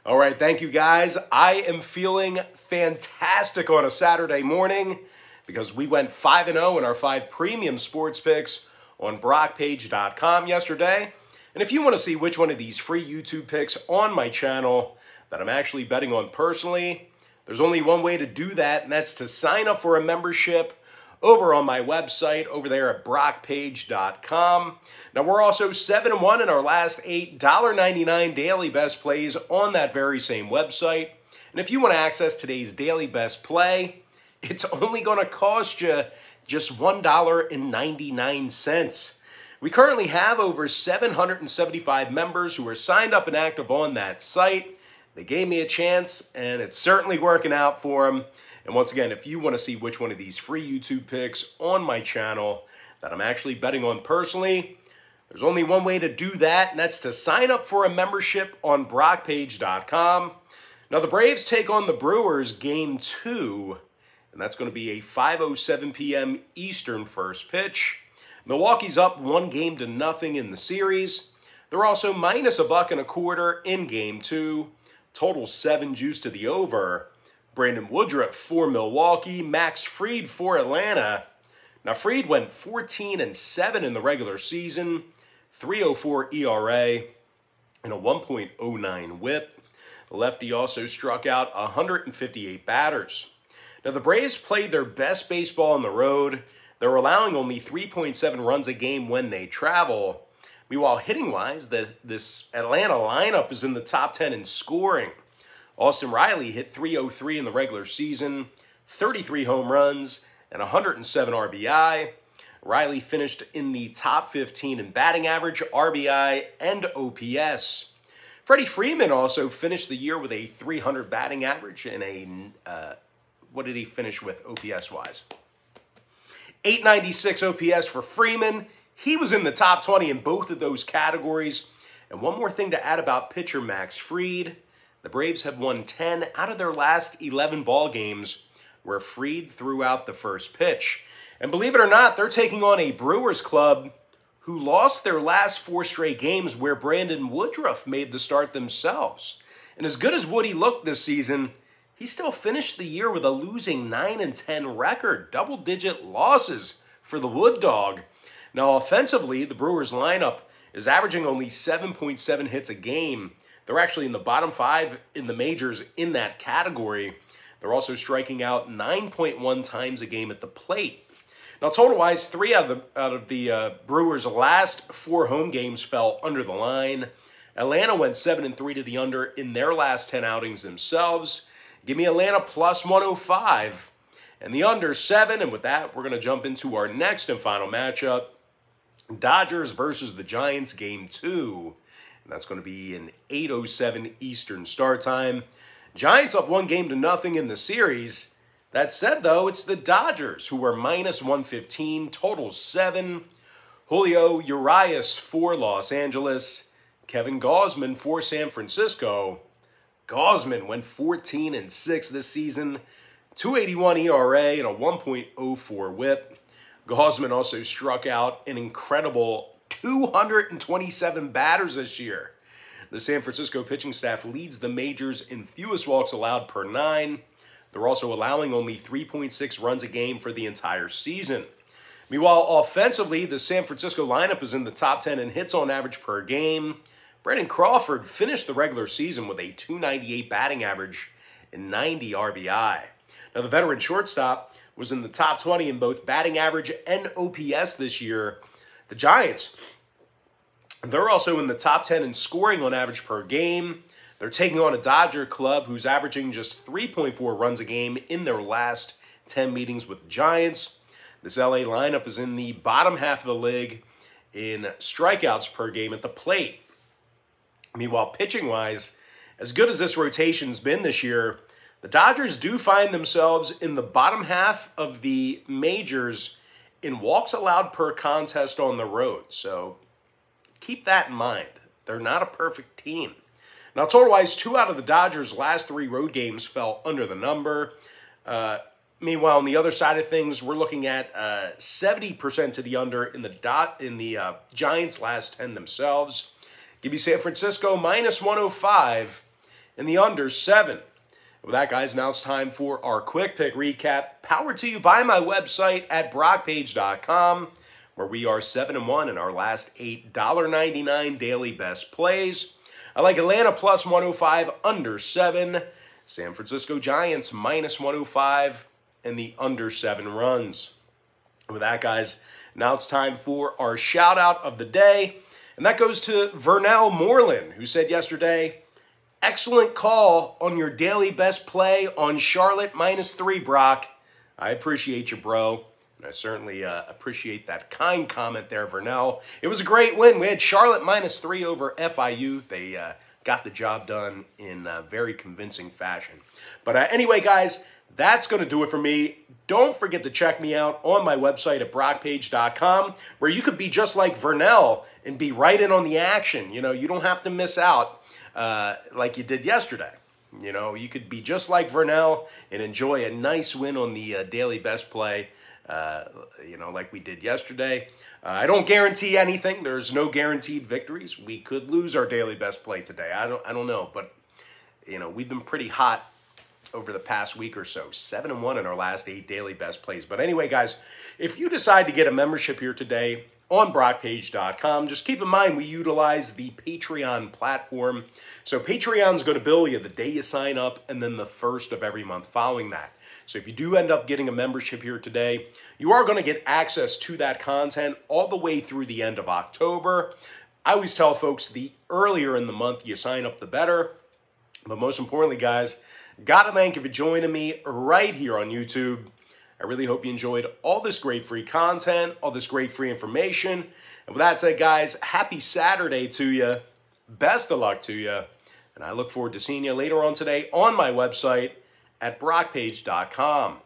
All right, thank you guys. I am feeling fantastic on a Saturday morning because we went 5-0 in our 5 premium sports picks on BrockPage.com yesterday. And if you want to see which one of these free YouTube picks on my channel that I'm actually betting on personally, there's only one way to do that, and that's to sign up for a membership over on my website over there at BrockPage.com. Now, we're also 7-1 in our last 8 $1.99 daily best plays on that very same website. And if you want to access today's daily best play, it's only going to cost you just $1.99. We currently have over 775 members who are signed up and active on that site. They gave me a chance, and it's certainly working out for them. And once again, if you want to see which one of these free YouTube picks on my channel that I'm actually betting on personally, there's only one way to do that, and that's to sign up for a membership on BrockPage.com. Now, the Braves take on the Brewers Game 2, and that's going to be a 5:07 p.m. Eastern first pitch. Milwaukee's up 1-0 in the series. They're also minus $1.25 in Game 2. Total 7 juice to the over. Brandon Woodruff for Milwaukee, Max Fried for Atlanta. Now, Fried went 14-7 in the regular season, 3.04 ERA, and a 1.09 whip. The lefty also struck out 158 batters. Now, the Braves played their best baseball on the road. They're allowing only 3.7 runs a game when they travel. Meanwhile, hitting-wise, this Atlanta lineup is in the top 10 in scoring. Austin Riley hit .303 in the regular season, 33 home runs, and 107 RBI. Riley finished in the top 15 in batting average, RBI, and OPS. Freddie Freeman also finished the year with a .300 batting average and what did he finish with OPS-wise? .896 OPS for Freeman. He was in the top 20 in both of those categories. And one more thing to add about pitcher Max Fried. The Braves have won 10 out of their last 11 ball games where Fried threw out the first pitch. And believe it or not, they're taking on a Brewers club who lost their last 4 straight games where Brandon Woodruff made the start themselves. And as good as Woody looked this season, he still finished the year with a losing 9-10 record, double-digit losses for the Wood Dog. Now, offensively, the Brewers lineup is averaging only 7.7 hits a game. They're actually in the bottom 5 in the majors in that category. They're also striking out 9.1 times a game at the plate. Now, total-wise, 3 out of the Brewers' last 4 home games fell under the line. Atlanta went 7-3 to the under in their last 10 outings themselves. Give me Atlanta plus 105 and the under 7. And with that, we're going to jump into our next and final matchup. Dodgers versus the Giants, Game 2. And that's going to be an 8:07 Eastern start time. Giants up 1-0 in the series. That said, though, it's the Dodgers who are minus 115, total 7. Julio Urias for Los Angeles. Kevin Gausman for San Francisco. Gausman went 14-6 this season, 2.81 ERA and a 1.04 whip. Gausman also struck out an incredible 227 batters this year. The San Francisco pitching staff leads the majors in fewest walks allowed per 9. They're also allowing only 3.6 runs a game for the entire season. Meanwhile, offensively, the San Francisco lineup is in the top 10 in hits on average per game. Brandon Crawford finished the regular season with a .298 batting average and 90 RBI. Now, the veteran shortstop was in the top 20 in both batting average and OPS this year. The Giants, they're also in the top 10 in scoring on average per game. They're taking on a Dodger club who's averaging just 3.4 runs a game in their last 10 meetings with the Giants. This LA lineup is in the bottom half of the league in strikeouts per game at the plate. Meanwhile, pitching-wise, as good as this rotation's been this year, the Dodgers do find themselves in the bottom half of the majors in walks allowed per contest on the road. So keep that in mind. They're not a perfect team. Now, total-wise, 2 out of the Dodgers' last 3 road games fell under the number. Meanwhile, on the other side of things, we're looking at 70% to the under in the Giants' last 10 themselves. Give me San Francisco minus 105 and the under 7. With that, guys, now it's time for our quick pick recap, powered to you by my website at brockpage.com, where we are 7-1 in our last 8 $1.99 daily best plays. I like Atlanta plus 105, under 7. San Francisco Giants minus 105, and the under 7 runs. With that, guys, now it's time for our shout out of the day, and that goes to Vernell Moreland, who said yesterday, excellent call on your daily best play on Charlotte minus 3, Brock. I appreciate you, bro. And I certainly appreciate that kind comment there, Vernell. It was a great win. We had Charlotte minus 3 over FIU. They got the job done in very convincing fashion. But anyway, guys, that's going to do it for me. Don't forget to check me out on my website at brockpage.com, where you could be just like Vernell and be right in on the action. You know, you don't have to miss out like you did yesterday. You know, you could be just like Vernell and enjoy a nice win on the daily best play, you know, like we did yesterday. I don't guarantee anything. There's no guaranteed victories. We could lose our daily best play today. I don't know, but you know, we've been pretty hot over the past week or so. 7-1 in our last 8 daily best plays. But anyway, guys, if you decide to get a membership here today on brockpage.com, just keep in mind we utilize the Patreon platform. So Patreon's going to bill you the day you sign up and then the first of every month following that. So if you do end up getting a membership here today, you are going to get access to that content all the way through the end of October. I always tell folks the earlier in the month you sign up, the better. But most importantly, guys, gotta thank you for joining me right here on YouTube. I really hope you enjoyed all this great free content, all this great free information. And with that said, guys, happy Saturday to you. Best of luck to you. And I look forward to seeing you later on today on my website at brockpage.com.